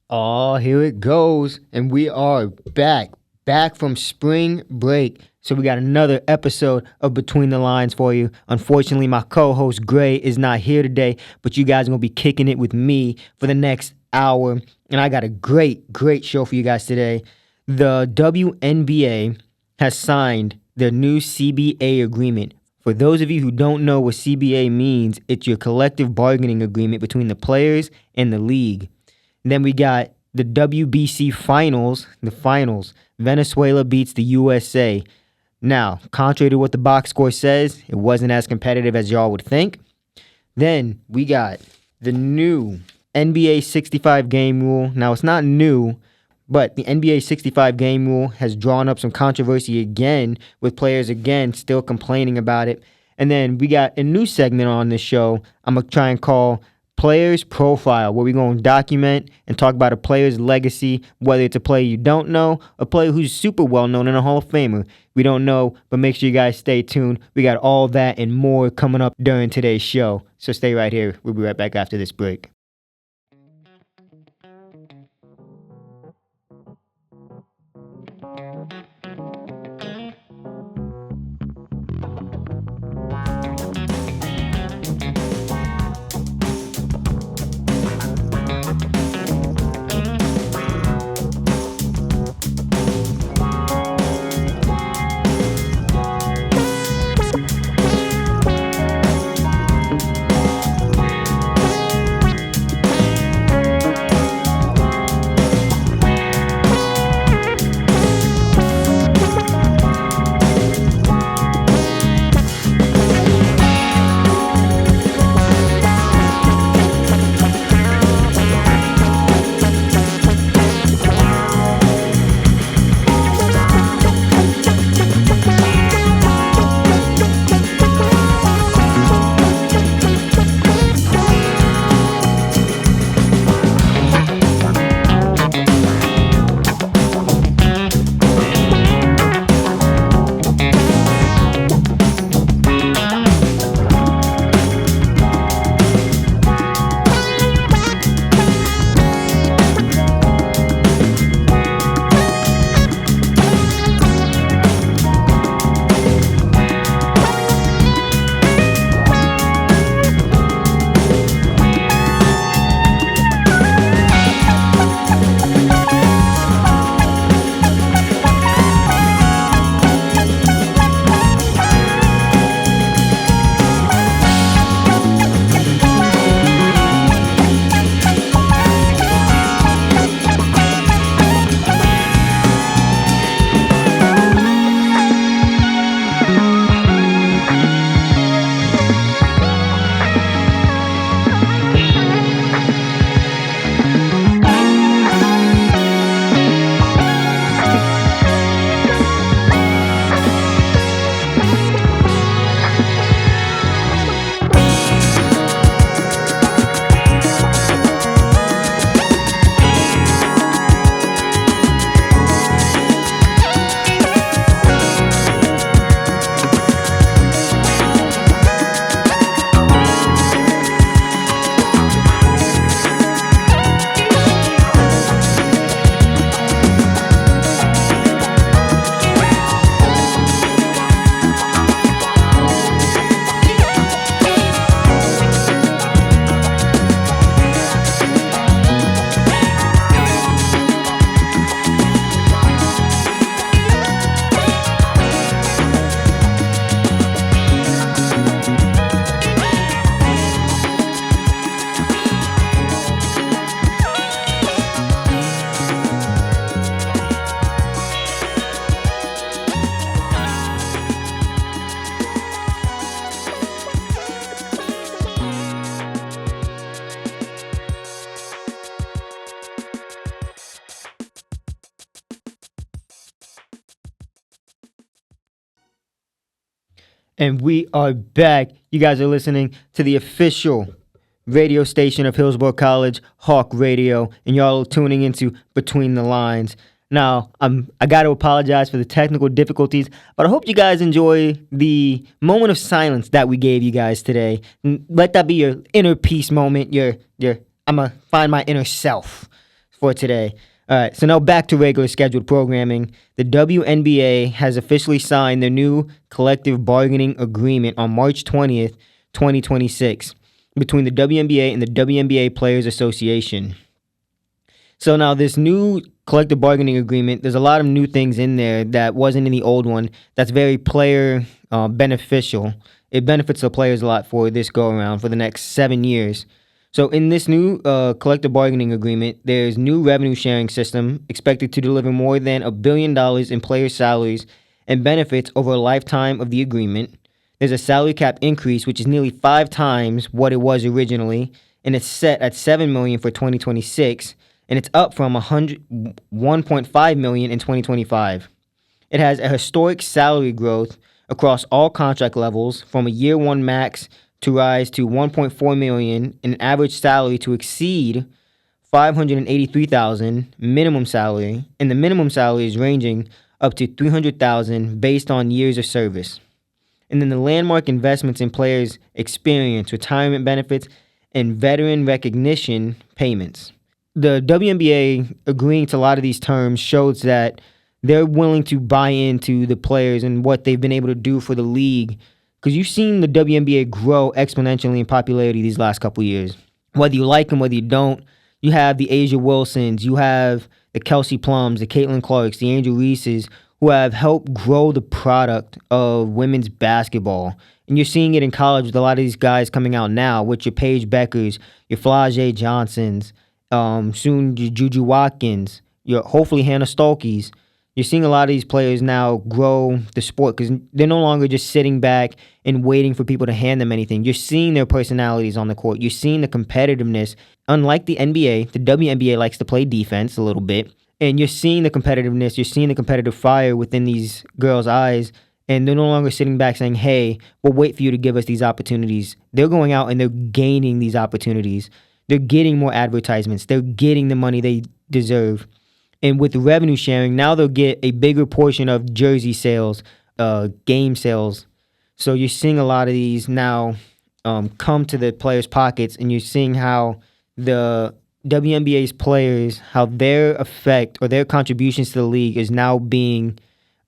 Oh, here it goes. And we are back from spring break. So we got another episode of Between the Lines for you. Unfortunately, my co-host Gray is not here today, but you guys are going to be kicking it with me for the next hour. And I got a great show for you guys today. The WNBA has signed their new CBA agreement. For those of you who don't know what CBA means, it's your collective bargaining agreement between the players and the league. And then we got the WBC finals, Venezuela beats the USA. Now, contrary to what the box score says, it wasn't as competitive as y'all would think. Then we got the new NBA 65 game rule. Now, it's not new, but the NBA 65 game rule has drawn up some controversy again, with players again still complaining about it. And then we got a new segment on this show I'm going to try and call Player's Profile, where we're going to document and talk about a player's legacy, whether it's a player you don't know, a player who's super well known and a Hall of Famer. We don't know, but make sure you guys stay tuned. We got all that and more coming up during today's show. So stay right here. We'll be right back after this break. And we are back. You guys are listening to the official radio station of Hillsborough College, Hawk Radio, and y'all are tuning into Between the Lines. Now, I got to apologize for the technical difficulties, but I hope you guys enjoy the moment of silence that we gave you guys today. Let that be your inner peace moment. I'm going to find my inner self. for today. All right, so now back to regular scheduled programming. The WNBA has officially signed their new collective bargaining agreement on March 20th, 2026, between the WNBA and the WNBA Players Association. So now this new collective bargaining agreement, there's a lot of new things in there that wasn't in the old one. That's very player beneficial. It benefits the players a lot for this go around for the next 7 years. So in this new collective bargaining agreement, there's new revenue sharing system expected to deliver more than $1 billion in player salaries and benefits over a lifetime of the agreement. There's a salary cap increase, which is nearly 5 times what it was originally, and it's set at $7 million for 2026. And it's up from $1.5 million in 2025. It has a historic salary growth across all contract levels, from a year one max to rise to $1.4 million, and an average salary to exceed $583,000 minimum salary, and the minimum salary is ranging up to $300,000 based on years of service. And then the landmark investments in players' experience, retirement benefits, and veteran recognition payments. The WNBA agreeing to a lot of these terms shows that they're willing to buy into the players and what they've been able to do for the league. Because you've seen the WNBA grow exponentially in popularity these last couple of years. Whether you like them, whether you don't, you have the Asia Wilsons, you have the Kelsey Plums, the Caitlin Clarks, the Angel Reeses, who have helped grow the product of women's basketball. And you're seeing it in college with a lot of these guys coming out now, with your Paige Beckers, your Flau'jae Johnsons, soon Juju Watkins, your hopefully Hannah Stolkes. You're seeing a lot of these players now grow the sport because they're no longer just sitting back and waiting for people to hand them anything. You're seeing their personalities on the court. You're seeing the competitiveness. Unlike the NBA, the WNBA likes to play defense a little bit. And you're seeing the competitiveness. You're seeing the competitive fire within these girls' eyes. And they're no longer sitting back saying, hey, we'll wait for you to give us these opportunities. They're going out and they're gaining these opportunities. They're getting more advertisements. They're getting the money they deserve. And with the revenue sharing, now they'll get a bigger portion of jersey sales, game sales. So you're seeing a lot of these now come to the players' pockets, and you're seeing how the WNBA's players, how their effect or their contributions to the league is now being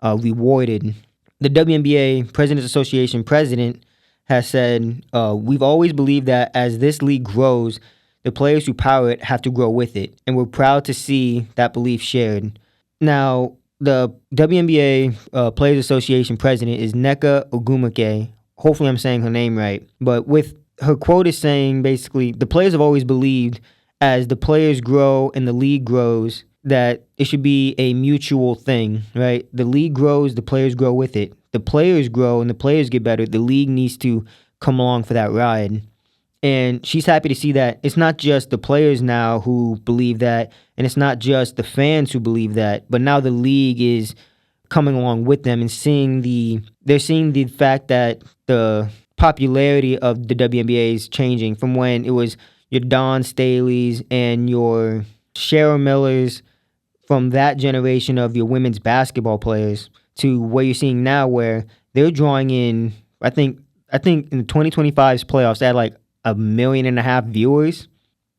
rewarded. The WNBA President's Association president has said, we've always believed that as this league grows, the players who power it have to grow with it, and we're proud to see that belief shared. Now, the WNBA Players Association president is Nneka Ogwumike. Hopefully I'm saying her name right. But with her quote is saying, basically, the players have always believed as the players grow and the league grows that it should be a mutual thing, right? The league grows, the players grow with it. The players grow and the players get better. The league needs to come along for that ride. And she's happy to see that it's not just the players now who believe that, and it's not just the fans who believe that, but now the league is coming along with them and they're seeing the fact that the popularity of the WNBA is changing from when it was your Dawn Staleys and your Cheryl Millers, from that generation of your women's basketball players, to what you're seeing now, where they're drawing in, I think in the 2025's playoffs, they had like 1.5 million viewers,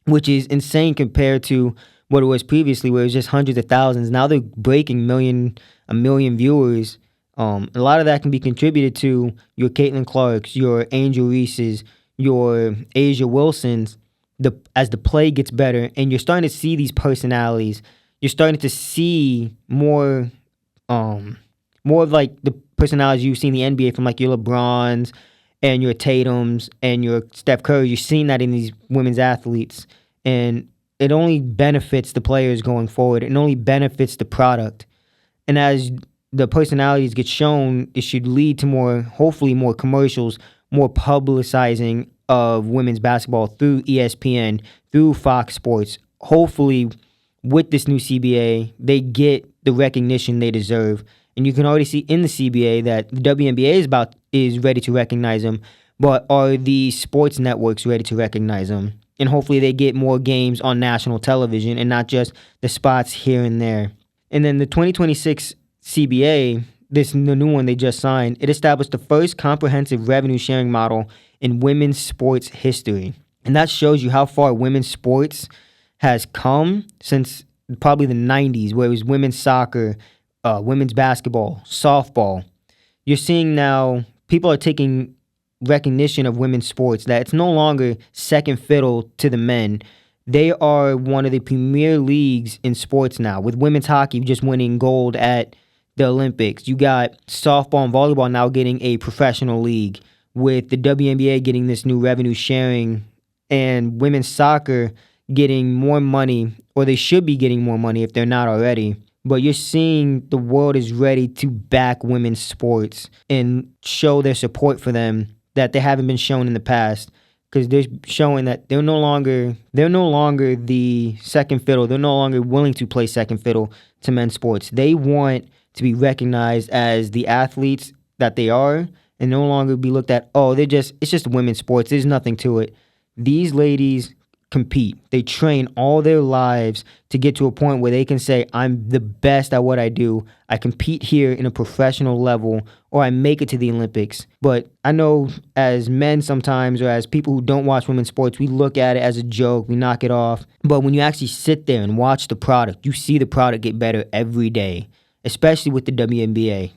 which is insane compared to what it was previously, where it was just hundreds of thousands. Now they're breaking a million viewers. A lot of that can be contributed to your Caitlin Clarks, your Angel Reeses, your Asia Wilsons. As the play gets better, and you're starting to see these personalities, you're starting to see more of like the personalities you've seen in the NBA from like your LeBrons and your Tatums and your Steph Curry. You're seeing that in these women's athletes, and it only benefits the players going forward. It only benefits the product. And as the personalities get shown, it should lead to hopefully more commercials, more publicizing of women's basketball through ESPN, through Fox Sports. Hopefully, with this new CBA, they get the recognition they deserve. And you can already see in the CBA that the WNBA is ready to recognize them, but are the sports networks ready to recognize them? And hopefully they get more games on national television and not just the spots here and there. And then the 2026 CBA, the new one they just signed, it established the first comprehensive revenue sharing model in women's sports history. And that shows you how far women's sports has come since probably the 90s, where it was women's soccer, women's basketball, softball. You're seeing now people are taking recognition of women's sports, that it's no longer second fiddle to the men. They are one of the premier leagues in sports now, with women's hockey just winning gold at the Olympics. You got softball and volleyball now getting a professional league, with the WNBA getting this new revenue sharing, and women's soccer getting more money, or they should be getting more money if they're not already. But you're seeing the world is ready to back women's sports and show their support for them that they haven't been shown in the past, because they're showing that they're no longer the second fiddle. They're no longer willing to play second fiddle to men's sports. They want to be recognized as the athletes that they are, and no longer be looked at, oh, it's just women's sports. There's nothing to it. These ladies compete. They train all their lives to get to a point where they can say, I'm the best at what I do. I compete here in a professional level, or I make it to the Olympics. But I know as men sometimes, or as people who don't watch women's sports, we look at it as a joke, we knock it off. But when you actually sit there and watch the product, you see the product get better every day, especially with the WNBA.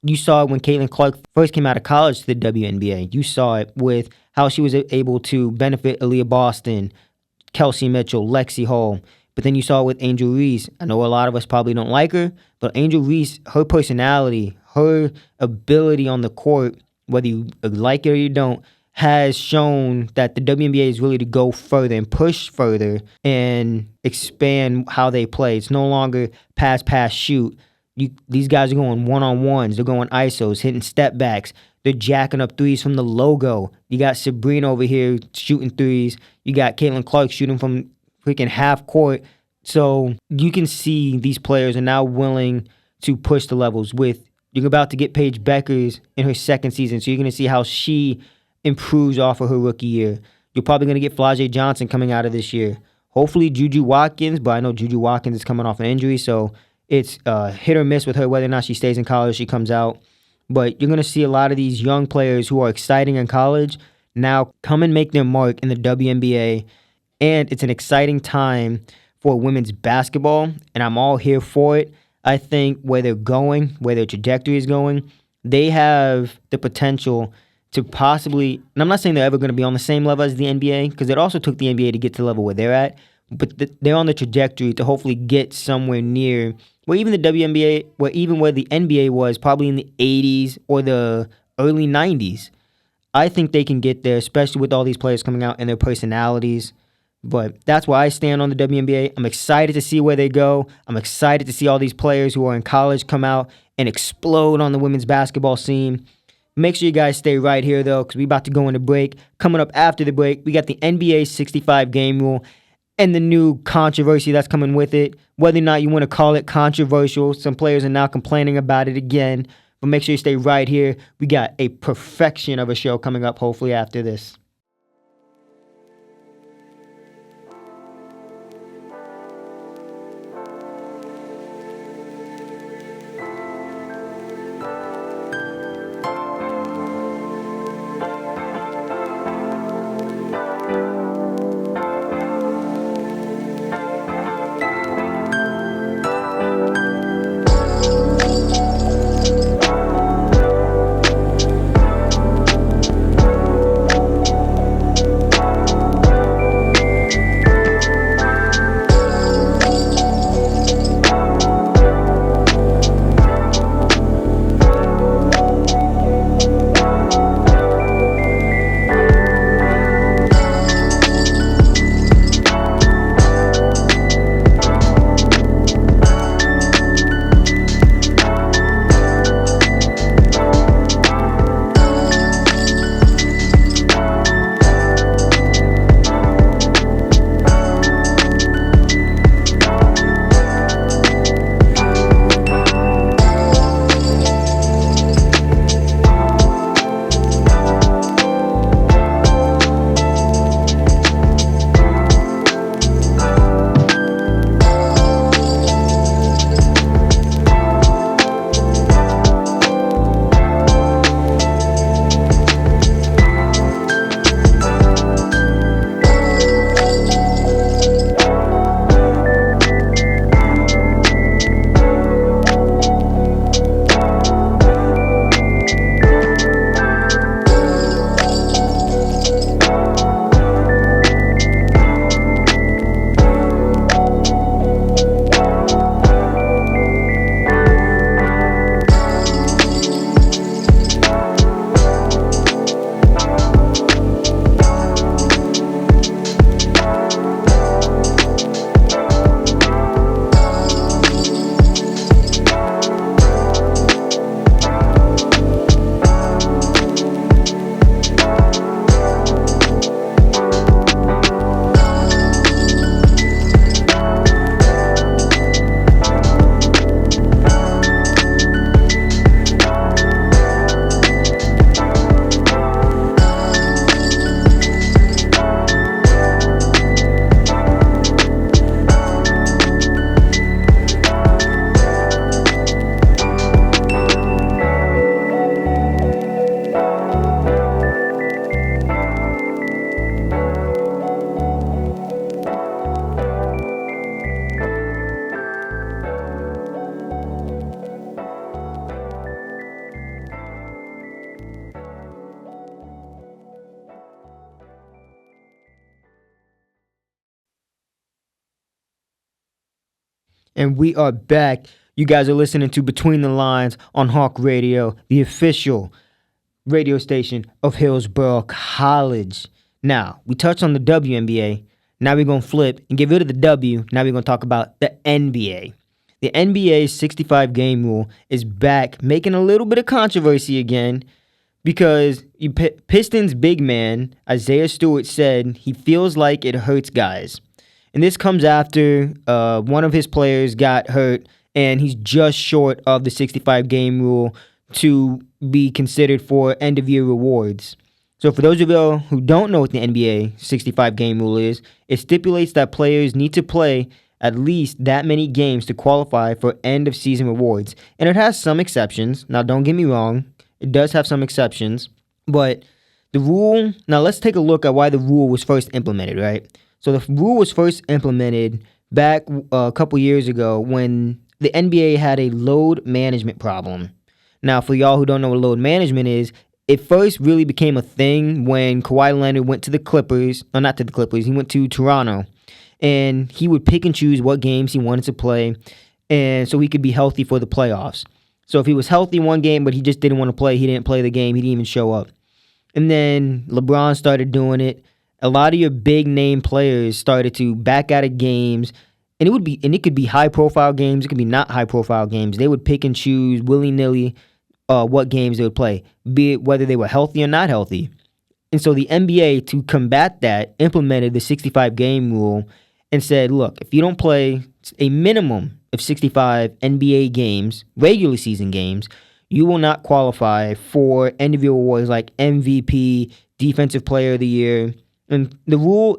You saw it when Caitlin Clark first came out of college to the WNBA. You saw it with how she was able to benefit Aaliyah Boston, Kelsey Mitchell, Lexi Hall. But then you saw it with Angel Reese. I know a lot of us probably don't like her, but Angel Reese, her personality, her ability on the court, whether you like it or you don't, has shown that the WNBA is really to go further and push further and expand how they play. It's no longer pass, shoot. These guys are going one-on-ones. They're going ISOs, hitting step backs. They're jacking up threes from the logo. You got Sabrina over here shooting threes. You got Caitlin Clark shooting from freaking half court. So you can see these players are now willing to push the levels. You're about to get Paige Beckers in her second season, so you're going to see how she improves off of her rookie year. You're probably going to get Flau'jae Johnson coming out of this year. Hopefully Juju Watkins, but I know Juju Watkins is coming off an injury, so it's hit or miss with her whether or not she stays in college or she comes out. But you're going to see a lot of these young players who are exciting in college now come and make their mark in the WNBA. And it's an exciting time for women's basketball, and I'm all here for it. I think where they're going, where their trajectory is going, they have the potential to possibly, and I'm not saying they're ever going to be on the same level as the NBA, because it also took the NBA to get to the level where they're at, but they're on the trajectory to hopefully get somewhere near where even the WNBA, where the NBA was probably in the 80s or the early 90s. I think they can get there, especially with all these players coming out and their personalities. But that's where I stand on the WNBA. I'm excited to see where they go. I'm excited to see all these players who are in college come out and explode on the women's basketball scene. Make sure you guys stay right here, though, because we're about to go into break. Coming up after the break, we got the NBA 65-game rule and the new controversy that's coming with it. Whether or not you want to call it controversial, some players are now complaining about it again. But make sure you stay right here. We got a perfection of a show coming up, hopefully, after this. And we are back. You guys are listening to Between the Lines on Hawk Radio, the official radio station of Hillsborough College. Now, we touched on the WNBA. Now we're going to flip and get rid of the W. Now we're going to talk about the NBA. The NBA's 65-game rule is back, making a little bit of controversy again because Pistons big man Isaiah Stewart said he feels like it hurts guys. And this comes after one of his players got hurt, and he's just short of the 65-game rule to be considered for end-of-year rewards. So for those of you who don't know what the NBA 65-game rule is, it stipulates that players need to play at least that many games to qualify for end-of-season rewards. And it has some exceptions. Now, don't get me wrong. It does have some exceptions. But the rule... Now, let's take a look at why the rule was first implemented, right? So the rule was first implemented back a couple years ago when the NBA had a load management problem. Now, for y'all who don't know what load management is, it first really became a thing when Kawhi Leonard went to the Clippers. No, not to the Clippers. He went to Toronto. And he would pick and choose what games he wanted to play, and so he could be healthy for the playoffs. So if he was healthy one game, but he just didn't want to play, he didn't play the game, he didn't even show up. And then LeBron started doing it. A lot of your big name players started to back out of games, and it could be high profile games, it could be not high profile games. They would pick and choose willy-nilly what games they would play, be it whether they were healthy or not healthy. And so the NBA, to combat that, implemented the 65-game rule and said, look, if you don't play a minimum of 65 NBA games, regular season games, you will not qualify for end-of-year awards like MVP, Defensive Player of the Year. And the rule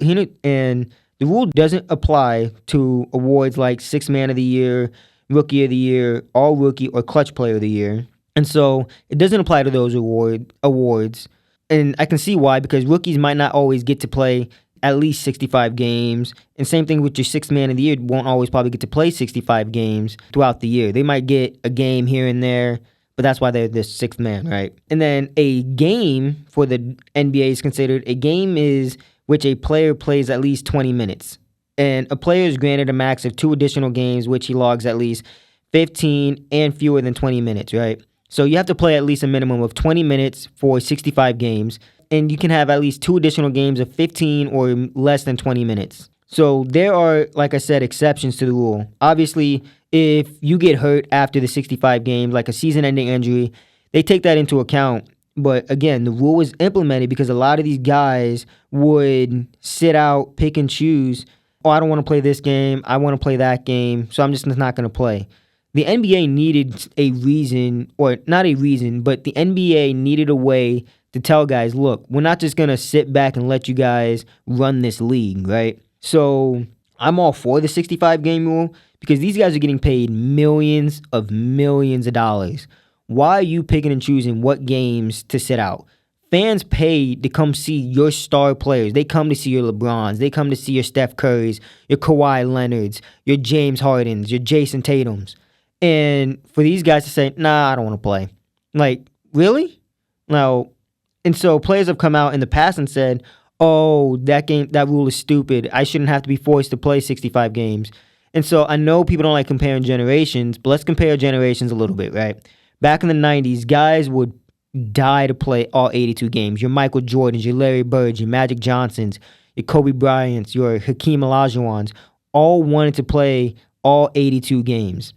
doesn't apply to awards like Sixth Man of the Year, Rookie of the Year, All-Rookie, or Clutch Player of the Year. And so it doesn't apply to those awards. And I can see why, because rookies might not always get to play at least 65 games. And same thing with your Sixth Man of the Year, won't always probably get to play 65 games throughout the year. They might get a game here and there, but that's why they're the sixth man, right? And then a game for the NBA is considered a game is which a player plays at least 20 minutes. And a player is granted a max of 2 additional games, which he logs at least 15 and fewer than 20 minutes, right? So you have to play at least a minimum of 20 minutes for 65 games. And you can have at least 2 additional games of 15 or less than 20 minutes. So there are, like I said, exceptions to the rule. Obviously, if you get hurt after the 65 games, like a season-ending injury, they take that into account. But again, the rule was implemented because a lot of these guys would sit out, pick and choose. Oh, I don't want to play this game. I want to play that game. So I'm just not going to play. The NBA needed a reason, or not a reason, but the NBA needed a way to tell guys, look, we're not just going to sit back and let you guys run this league, right? So I'm all for the 65-game rule because these guys are getting paid millions of dollars. Why are you picking and choosing what games to sit out? Fans pay to come see your star players. They come to see your LeBrons. They come to see your Steph Currys, your Kawhi Leonards, your James Hardens, your Jason Tatums. And for these guys to say, nah, I don't want to play. Like, really? Now, and so players have come out in the past and said, oh, that rule is stupid. I shouldn't have to be forced to play 65 games. And so I know people don't like comparing generations, but let's compare generations a little bit, right? Back in the 90s, guys would die to play all 82 games. Your Michael Jordans, your Larry Birds, your Magic Johnsons, your Kobe Bryants, your Hakeem Olajuwons, all wanted to play all 82 games.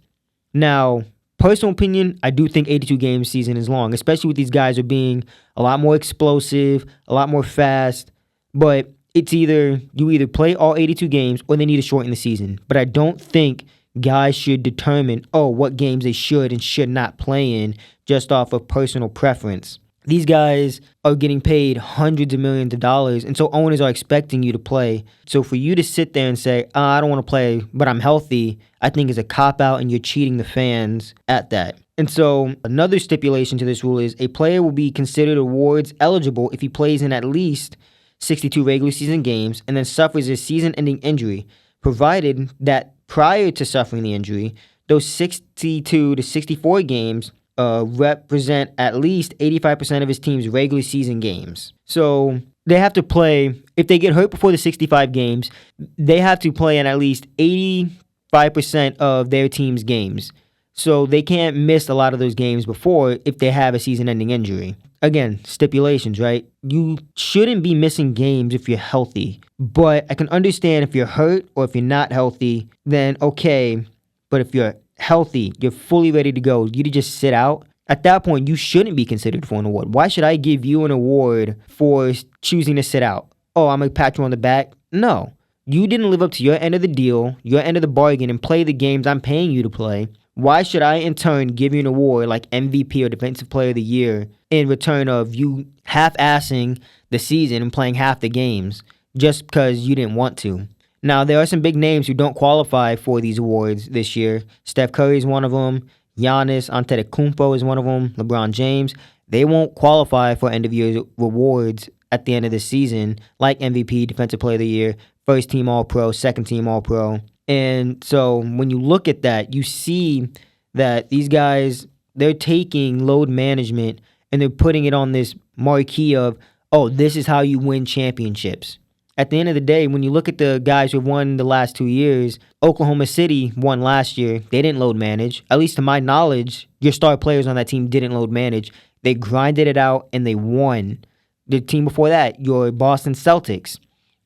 Now, personal opinion, I do think 82 game season is long, especially with these guys are being a lot more explosive, a lot more fast. But it's you either play all 82 games or they need to shorten the season. But I don't think guys should determine, what games they should and should not play in just off of personal preference. These guys are getting paid hundreds of millions of dollars, and so owners are expecting you to play. So for you to sit there and say, I don't want to play, but I'm healthy, I think is a cop-out, and you're cheating the fans at that. And so another stipulation to this rule is a player will be considered awards eligible if he plays in at least 62 regular season games and then suffers a season-ending injury, provided that prior to suffering the injury, those 62 to 64 games represent at least 85% of his team's regular season games. So they have to play, if they get hurt before the 65 games, they have to play in at least 85% 5% of their team's games. So they can't miss a lot of those games before if they have a season-ending injury. Again, stipulations, right? You shouldn't be missing games if you're healthy. But I can understand if you're hurt or if you're not healthy, then okay. But if you're healthy, you're fully ready to go, you to just sit out, at that point, you shouldn't be considered for an award. Why should I give you an award for choosing to sit out? Oh, I'm going to pat you on the back? No. You didn't live up to your end of the deal, your end of the bargain, and play the games I'm paying you to play. Why should I, in turn, give you an award like MVP or Defensive Player of the Year in return of you half-assing the season and playing half the games just because you didn't want to? Now, there are some big names who don't qualify for these awards this year. Steph Curry is one of them. Giannis Antetokounmpo is one of them. LeBron James. They won't qualify for end-of-year rewards at the end of the season, like MVP, Defensive Player of the Year, first-team All-Pro, second-team All-Pro. And so when you look at that, you see that these guys, they're taking load management and they're putting it on this marquee of, oh, this is how you win championships. At the end of the day, when you look at the guys who have won the last 2 years, Oklahoma City won last year. They didn't load manage. At least to my knowledge, your star players on that team didn't load manage. They grinded it out and they won. The team before that, your Boston Celtics,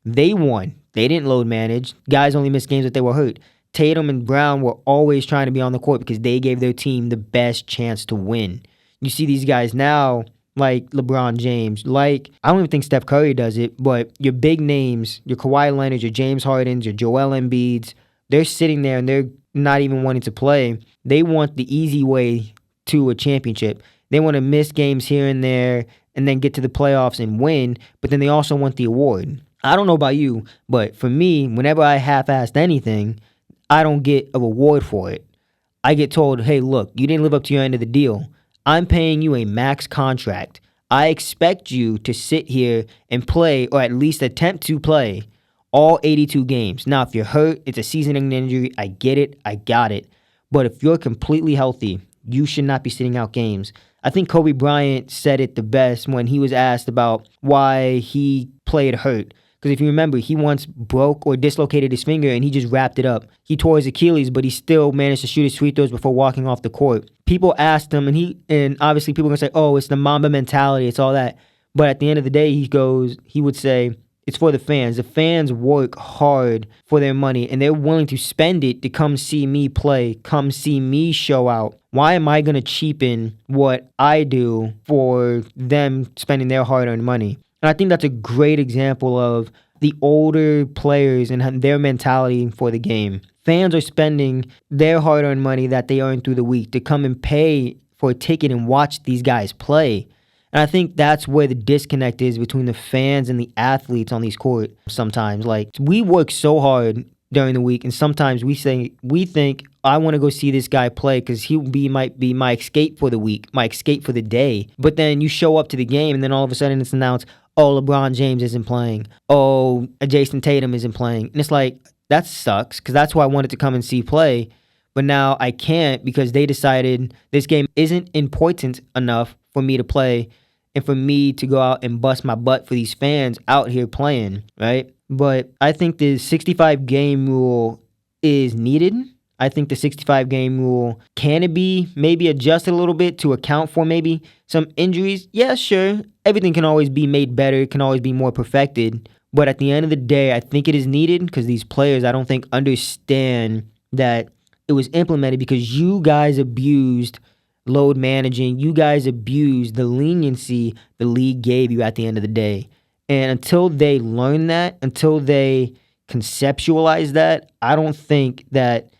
they won. They didn't load manage. Guys only missed games if they were hurt. Tatum and Brown were always trying to be on the court because they gave their team the best chance to win. You see these guys now, like LeBron James, like, I don't even think Steph Curry does it, but your big names, your Kawhi Leonard, your James Hardens, your Joel Embiids, they're sitting there and they're not even wanting to play. They want the easy way to a championship. They want to miss games here and there and then get to the playoffs and win, but then they also want the award. I don't know about you, but for me, whenever I half-assed anything, I don't get a reward for it. I get told, hey, look, you didn't live up to your end of the deal. I'm paying you a max contract. I expect you to sit here and play, or at least attempt to play, all 82 games. Now, if you're hurt, it's a season-ending injury. I get it. I got it. But if you're completely healthy, you should not be sitting out games. I think Kobe Bryant said it the best when he was asked about why he played hurt. Because if you remember, he once broke or dislocated his finger and he just wrapped it up. He tore his Achilles, but he still managed to shoot his free throws before walking off the court. People asked him, and obviously people are going to say, oh, it's the Mamba mentality, it's all that. But at the end of the day, he would say, it's for the fans. The fans work hard for their money, and they're willing to spend it to come see me play, come see me show out. Why am I going to cheapen what I do for them spending their hard-earned money? And I think that's a great example of the older players and their mentality for the game. Fans are spending their hard-earned money that they earn through the week to come and pay for a ticket and watch these guys play. And I think that's where the disconnect is between the fans and the athletes on these courts sometimes. Like, we work so hard during the week, and sometimes we think, I want to go see this guy play because might be my escape for the week, my escape for the day. But then you show up to the game, and then all of a sudden it's announced, oh, LeBron James isn't playing. Oh, Jason Tatum isn't playing. And it's like, that sucks because that's who I wanted to come and see play. But now I can't because they decided this game isn't important enough for me to play and for me to go out and bust my butt for these fans out here playing, right? But I think the 65-game rule is needed. I think the 65-game rule, can it be maybe adjusted a little bit to account for maybe some injuries? Yeah, sure. Everything can always be made better. It can always be more perfected. But at the end of the day, I think it is needed because these players, I don't think, understand that it was implemented because you guys abused load managing. You guys abused the leniency the league gave you at the end of the day. And until they learn that, until they conceptualize that, I don't think that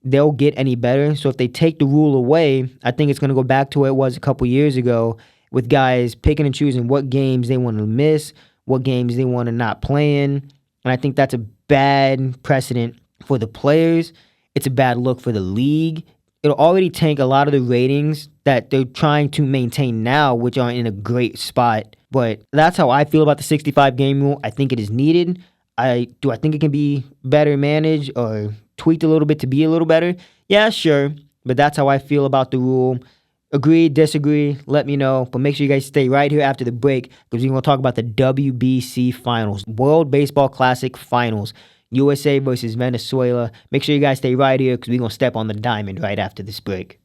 they'll get any better. So if they take the rule away, I think it's going to go back to where it was a couple years ago with guys picking and choosing what games they want to miss, what games they want to not play in. And I think that's a bad precedent for the players. It's a bad look for the league. It'll already tank a lot of the ratings that they're trying to maintain now, which are in a great spot. But that's how I feel about the 65-game rule. I think it is needed. Do I think it can be better managed or tweaked a little bit to be a little better? Yeah, sure. But that's how I feel about the rule. Agree, disagree, let me know. But make sure you guys stay right here after the break because we're going to talk about the WBC Finals, World Baseball Classic Finals. USA versus Venezuela. Make sure you guys stay right here because we're going to step on the diamond right after this break.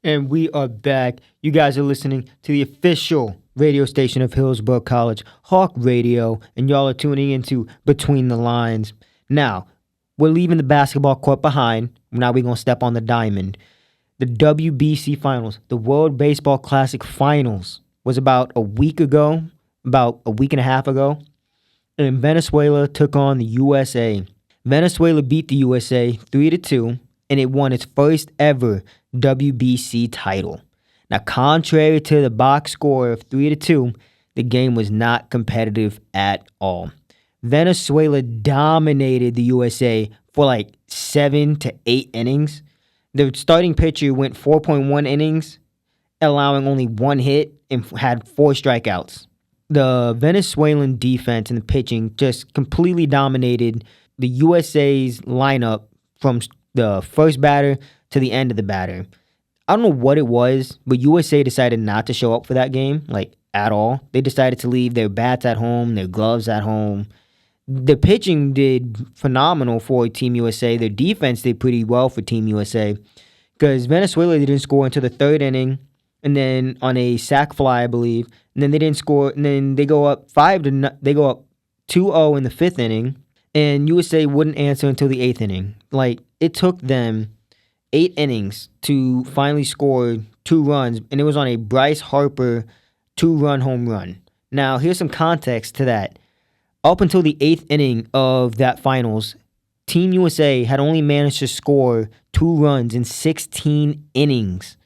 And we are back. You guys are listening to the official radio station of Hillsborough College, Hawk Radio, and y'all are tuning into Between the Lines. Now, we're leaving the basketball court behind. Now we're going to step on the diamond. The WBC Finals, the World Baseball Classic Finals, was about a week ago, about a week and a half ago, and Venezuela took on the USA. Venezuela beat the USA 3-2, and it won its first ever WBC title. Now, contrary to the box score of 3-2, the game was not competitive at all. Venezuela dominated the USA for like 7 to 8 innings. The starting pitcher went 4.1 innings, allowing only 1 hit and had 4 strikeouts. The Venezuelan defense and the pitching just completely dominated the USA's lineup from the first batter to the end of the batter. I don't know what it was, but USA decided not to show up for that game, like, at all. They decided to leave their bats at home, their gloves at home. The pitching did phenomenal for Team USA. Their defense did pretty well for Team USA because Venezuela didn't score until the 3rd inning, and then on a sac fly, I believe, and then they didn't score, and then they go up 2-0 in the 5th inning, and USA wouldn't answer until the 8th inning. Like, it took them 8 innings to finally score 2 runs, and it was on a Bryce Harper 2-run home run. Now, here's some context to that. Up until the 8th inning of that finals, Team USA had only managed to score 2 runs in 16 innings.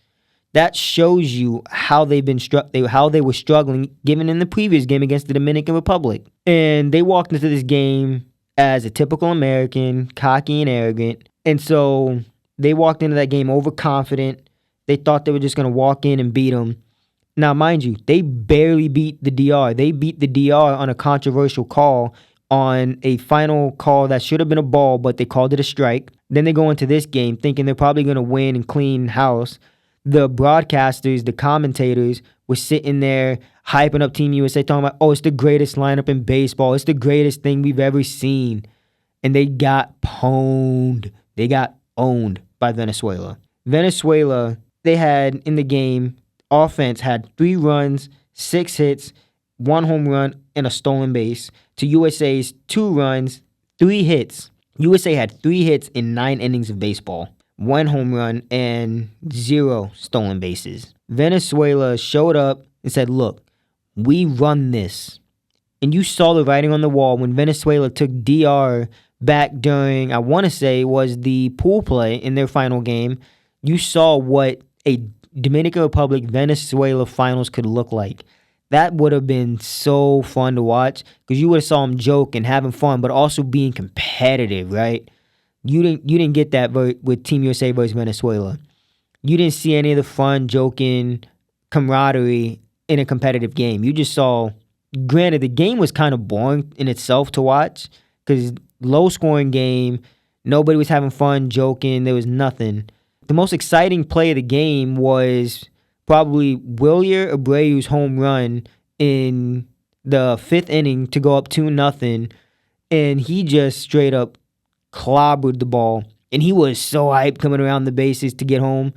That shows you how they were struggling, given in the previous game against the Dominican Republic. And they walked into this game as a typical American, cocky and arrogant. And so they walked into that game overconfident. They thought they were just going to walk in and beat them. Now, mind you, they barely beat the DR. They beat the DR on a controversial call, on a final call that should have been a ball, but they called it a strike. Then they go into this game thinking they're probably going to win and clean house. The broadcasters, the commentators were sitting there hyping up Team USA, talking about, oh, it's the greatest lineup in baseball. It's the greatest thing we've ever seen. And they got pwned. They got owned by Venezuela. Venezuela, they had in the game, offense had 3 runs, 6 hits, 1 home run, and a stolen base to USA's 2 runs, 3 hits. USA had 3 hits in 9 innings of baseball, 1 home run, and 0 stolen bases. Venezuela showed up and said, look, we run this. And you saw the writing on the wall when Venezuela took DR back during, I want to say, was the pool play in their final game. You saw what a Dominican Republic Venezuela finals could look like. That would have been so fun to watch because you would have saw them joking, having fun, but also being competitive, right? You didn't get that with Team USA versus Venezuela. You didn't see any of the fun, joking, camaraderie in a competitive game. You just saw, granted, the game was kind of boring in itself to watch because low-scoring game, nobody was having fun, joking, there was nothing. The most exciting play of the game was probably Wilyer Abreu's home run in the 5th inning to go up 2-0, and he just straight up clobbered the ball, and he was so hyped coming around the bases to get home.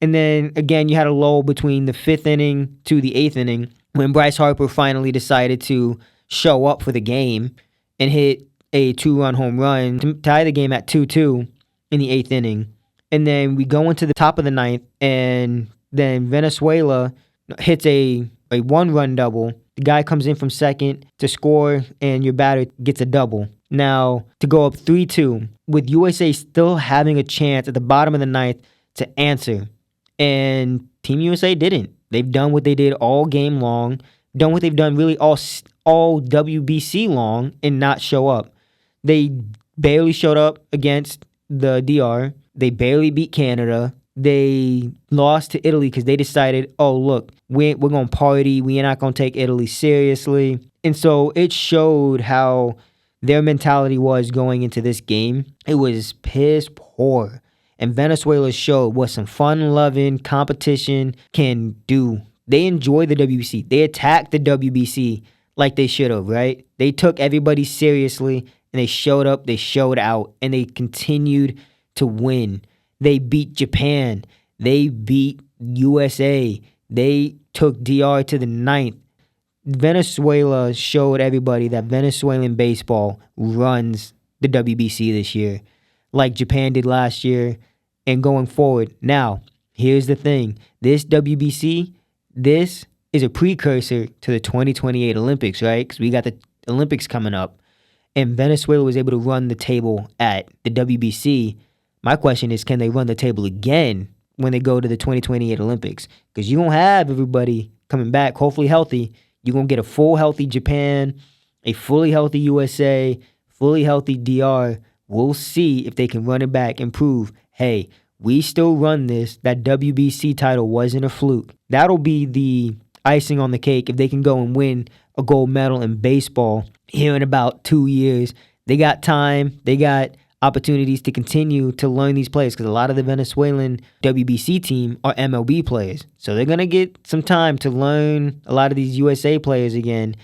And then, again, you had a lull between the 5th inning to the 8th inning when Bryce Harper finally decided to show up for the game and hit a 2-run home run to tie the game at 2-2 in the 8th inning. And then we go into the top of the 9th, and then Venezuela hits a 1-run double. The guy comes in from second to score, and your batter gets a double. Now, to go up 3-2, with USA still having a chance at the bottom of the 9th to answer. And Team USA didn't. They've done what they did all game long, done what they've done really all WBC long, and not show up. They barely showed up against the DR. They barely beat Canada. They lost to Italy because they decided, oh, look, we're going to party. We're not going to take Italy seriously. And so it showed how their mentality was going into this game. It was piss poor. And Venezuela showed what some fun-loving competition can do. They enjoy the WBC. They attacked the WBC like they should have, right? They took everybody seriously, and they showed up, they showed out, and they continued to win. They beat Japan. They beat USA. They took DR to the 9th. Venezuela showed everybody that Venezuelan baseball runs the WBC this year, like Japan did last year and going forward. Now, here's the thing. This WBC, this is a precursor to the 2028 Olympics, right? Because we got the Olympics coming up. And Venezuela was able to run the table at the WBC. My question is, can they run the table again when they go to the 2028 Olympics? Because you're going to have everybody coming back, hopefully healthy. You're going to get a full healthy Japan, a fully healthy USA, fully healthy DR. We'll see if they can run it back and prove, hey, we still run this. That WBC title wasn't a fluke. That'll be the icing on the cake if they can go and win a gold medal in baseball here in about 2 years. They got time. They got opportunities to continue to learn these players because a lot of the Venezuelan WBC team are MLB players. So they're going to get some time to learn a lot of these USA players again,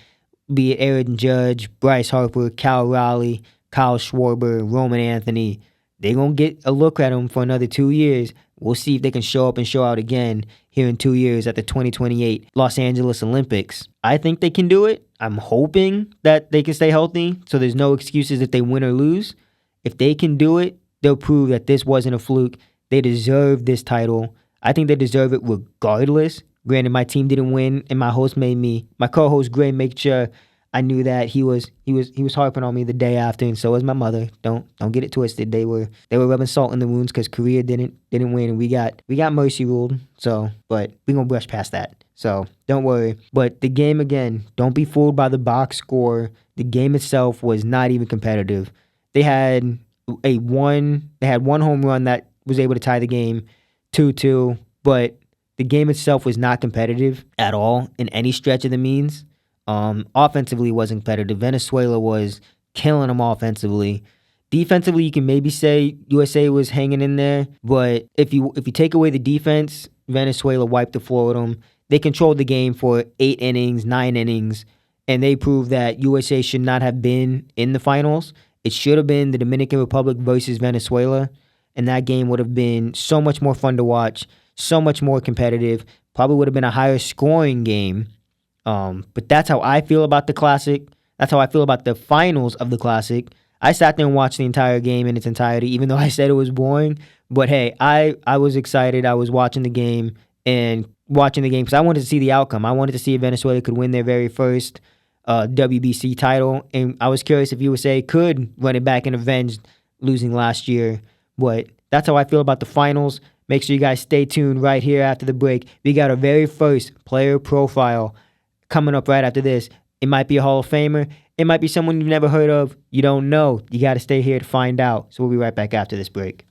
be it Aaron Judge, Bryce Harper, Cal Raleigh, Kyle Schwarber, Roman Anthony. They're going to get a look at them for another 2 years. We'll see if they can show up and show out again here in 2 years at the 2028 Los Angeles Olympics. I think they can do it. I'm hoping that they can stay healthy so there's no excuses if they win or lose. If they can do it, they'll prove that this wasn't a fluke. They deserve this title. I think they deserve it regardless. Granted, my team didn't win, and my co-host Gray made sure I knew that he was harping on me the day after, and so was my mother. Don't get it twisted. They were rubbing salt in the wounds because Korea didn't win, and we got mercy ruled. So, but we gonna brush past that. So don't worry. But the game again, don't be fooled by the box score. The game itself was not even competitive. They had one home run that was able to tie the game 2-2, but the game itself was not competitive at all in any stretch of the means. Offensively wasn't competitive. Venezuela was killing them offensively. Defensively, you can maybe say USA was hanging in there, but if you take away the defense, Venezuela wiped the floor with them. They controlled the game for 8 innings, 9 innings, and they proved that USA should not have been in the finals. It should have been the Dominican Republic versus Venezuela, and that game would have been so much more fun to watch, so much more competitive, probably would have been a higher scoring game. But that's how I feel about the Classic. That's how I feel about the finals of the Classic. I sat there and watched the entire game in its entirety, even though I said it was boring. But hey, I was excited. I was watching the game because I wanted to see the outcome. I wanted to see if Venezuela could win their very first WBC title, and I was curious if USA could run it back and avenge losing last year. But that's how I feel about the finals. Make sure you guys stay tuned right here after the break. We got our very first player profile coming up right after this. It might be a Hall of Famer. It might be someone you've never heard of. You don't know. You got to stay here to find out. So we'll be right back after this break.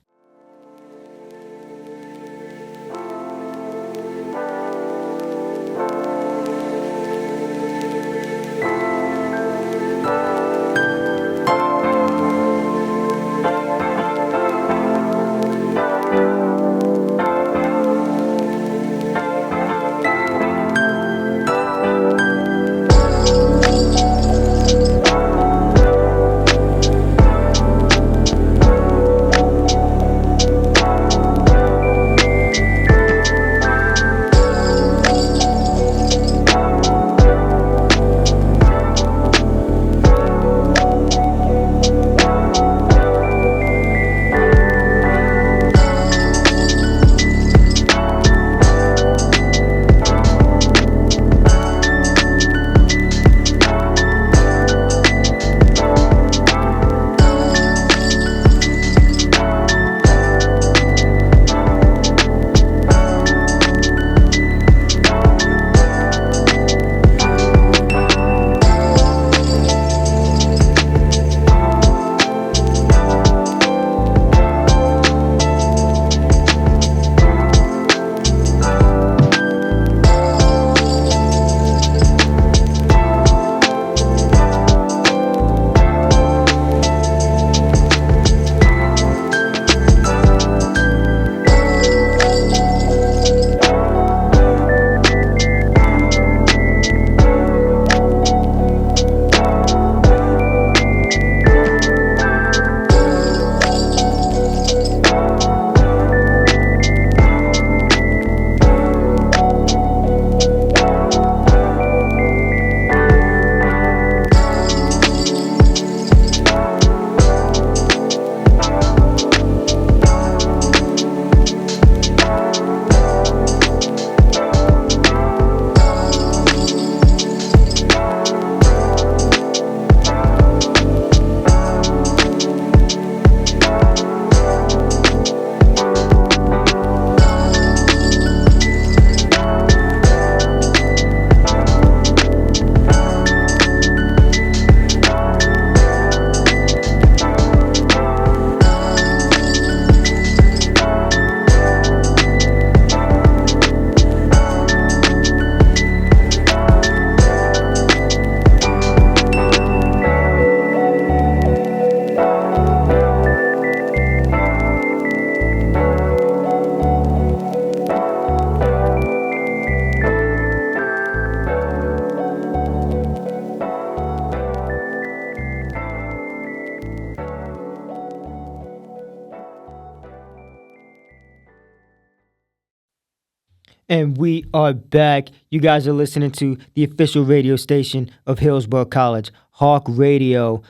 And we are back. You guys are listening to the official radio station of Hillsborough College, Hawk Radio.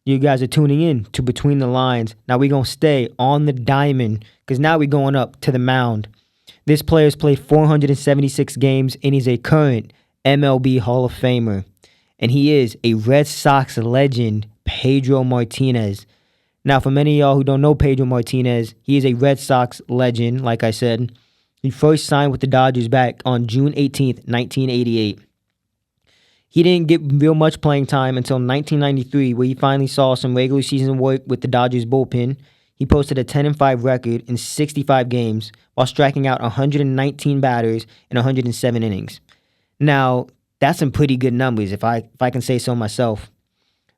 You guys are tuning in to Between the Lines. Now we're going to stay on the diamond because now we're going up to the mound. This player has played 476 games and he's a current MLB Hall of Famer. And he is a Red Sox legend, Pedro Martinez. Now, for many of y'all who don't know Pedro Martinez, he is a Red Sox legend, like I said. He first signed with the Dodgers back on June 18th, 1988. He didn't get real much playing time until 1993, where he finally saw some regular season work with the Dodgers bullpen. He posted a 10-5 record in 65 games while striking out 119 batters in 107 innings. Now, that's some pretty good numbers, if I can say so myself.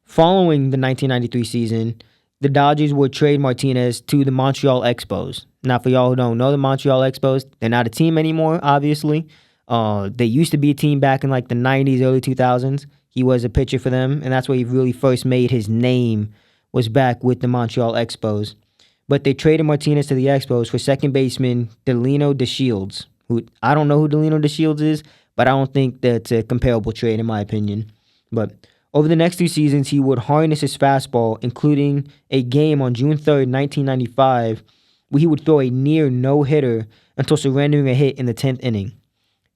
Following the 1993 season, the Dodgers would trade Martinez to the Montreal Expos. Now, for y'all who don't know the Montreal Expos, they're not a team anymore, obviously. They used to be a team back in like the 90s, early 2000s. He was a pitcher for them, and that's where he really first made his name, was back with the Montreal Expos. But they traded Martinez to the Expos for second baseman Delino DeShields, who I don't know who Delino DeShields is, but I don't think that's a comparable trade in my opinion. But over the next 2 seasons, he would harness his fastball, including a game on June 3rd, 1995, where he would throw a near no-hitter until surrendering a hit in the 10th inning.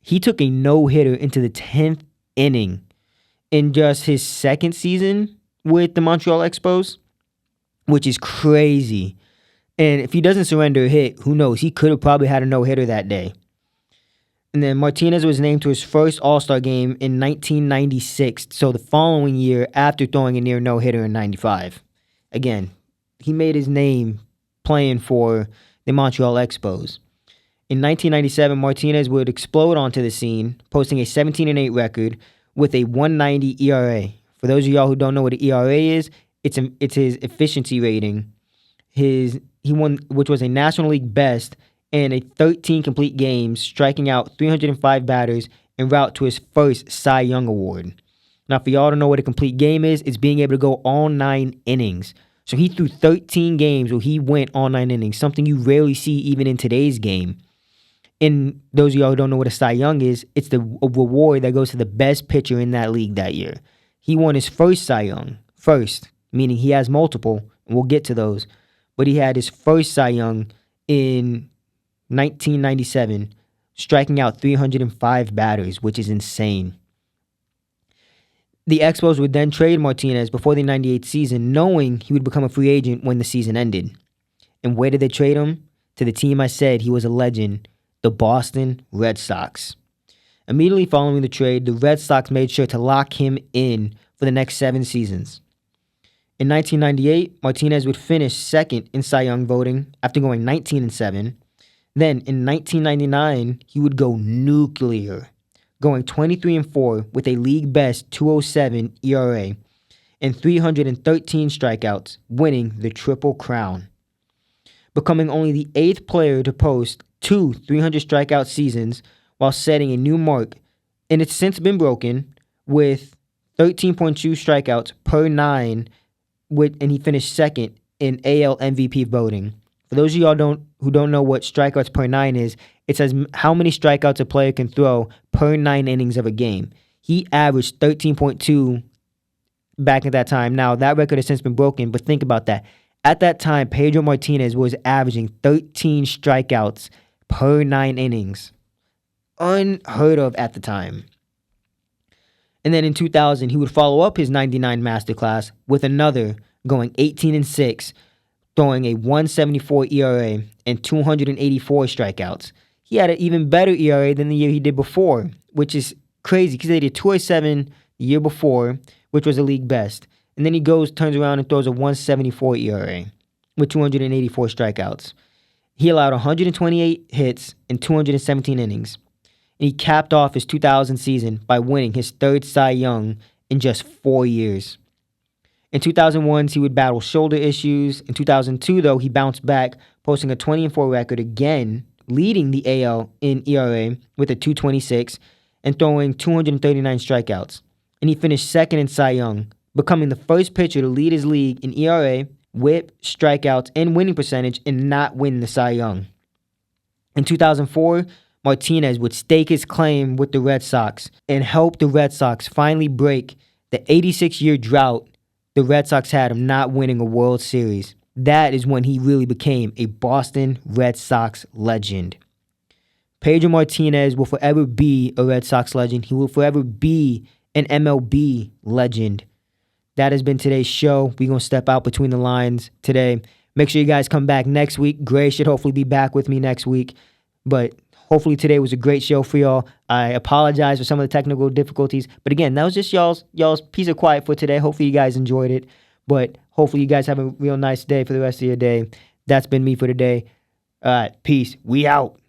He took a no-hitter into the 10th inning in just his second season with the Montreal Expos, which is crazy. And if he doesn't surrender a hit, who knows? He could have probably had a no-hitter that day. And then Martinez was named to his first All-Star game in 1996, so the following year after throwing a near no-hitter in 95. Again, he made his name playing for the Montreal Expos. In 1997, Martinez would explode onto the scene, posting a 17-8 record with a 1.90 ERA. For those of y'all who don't know what an ERA is, it's his efficiency rating. He won, which was a National League best, and a 13 complete games, striking out 305 batters en route to his first Cy Young Award. Now, for y'all to know what a complete game is, it's being able to go all 9 innings. So he threw 13 games where he went all 9 innings, something you rarely see even in today's game. And those of y'all who don't know what a Cy Young is, it's a reward that goes to the best pitcher in that league that year. He won his first Cy Young, meaning he has multiple, and we'll get to those. But he had his first Cy Young in 1997, striking out 305 batters, which is insane. The Expos would then trade Martinez before the 98 season, knowing he would become a free agent when the season ended. And where did they trade him? To the team I said he was a legend, the Boston Red Sox. Immediately following the trade, the Red Sox made sure to lock him in for the next 7 seasons. In 1998, Martinez would finish second in Cy Young voting after going 19-7. Then, in 1999, he would go nuclear, going 23-4 with a league-best 2.07 ERA and 313 strikeouts, winning the Triple Crown. Becoming only the 8th player to post 2 300-strikeout seasons while setting a new mark, and it's since been broken, with 13.2 strikeouts per 9, and he finished second in AL MVP voting. For those of y'all who don't know what strikeouts per 9 is, it says how many strikeouts a player can throw per 9 innings of a game. He averaged 13.2 back at that time. Now, that record has since been broken, but think about that. At that time, Pedro Martinez was averaging 13 strikeouts per 9 innings. Unheard of at the time. And then in 2000, he would follow up his 99 masterclass with another, going 18-6, throwing a 1.74 ERA and 284 strikeouts. He had an even better ERA than the year he did before, which is crazy because they did 2.07 the year before, which was a league best. And then he turns around and throws a 1.74 ERA with 284 strikeouts. He allowed 128 hits in 217 innings. And he capped off his 2000 season by winning his 3rd Cy Young in just 4 years. In 2001, he would battle shoulder issues. In 2002, though, he bounced back, posting a 20-4 record again, leading the AL in ERA with a 2.26 and throwing 239 strikeouts. And he finished second in Cy Young, becoming the first pitcher to lead his league in ERA, WHIP, strikeouts, and winning percentage and not win the Cy Young. In 2004, Martinez would stake his claim with the Red Sox and help the Red Sox finally break the 86-year drought the Red Sox had of not winning a World Series. That is when he really became a Boston Red Sox legend. Pedro Martinez will forever be a Red Sox legend. He will forever be an MLB legend. That has been today's show. We're going to step out between the lines today. Make sure you guys come back next week. Gray should hopefully be back with me next week. But hopefully today was a great show for y'all. I apologize for some of the technical difficulties. But again, that was just y'all's piece of quiet for today. Hopefully you guys enjoyed it. But hopefully you guys have a real nice day for the rest of your day. That's been me for today. All right, peace. We out.